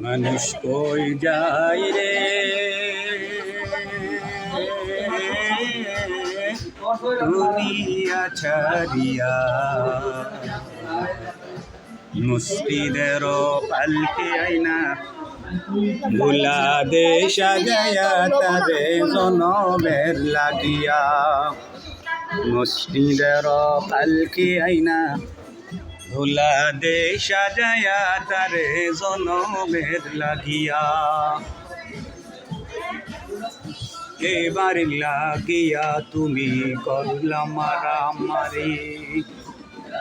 মানুষ কই যায় রে দুনিয়া ছাড়িয়া, মুস্তিদের পালকে আইনা ভুলা দে সাজায়া তারে জনমের লাগিয়া। মুস্তিদের পালকে আইনা ভুলা দে সাজায়া তারে জনমের লাগিয়া। এবার লাগিয়া তুমি করলা মারামারি,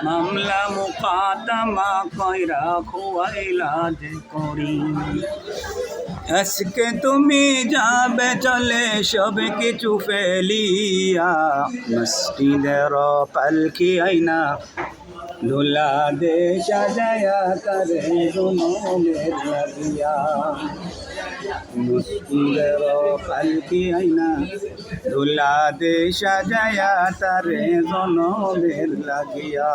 মামলা মুকাদ্দমা কইরা খুয়াইলা যে করি। আজকে তুমি যাবে চলে সব কিছু ফেলিয়া, মসজিদের পালকি আইনা ধুলা দে সাজায়া তারে জনমের লাগিয়া। মসজিদের পালকি আইনা ধুলা দে সাজায়া তারে জনমের লাগিয়া।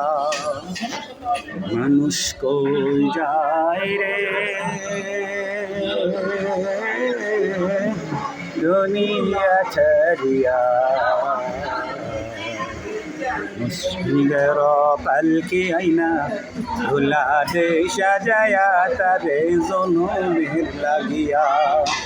মানুষ কই যায় রে দুনিয়া ছাড়িয়া, মুস্তিদের পালকি আইনা ধুলা দে সাজায়া তারে জনমের লাগিয়া।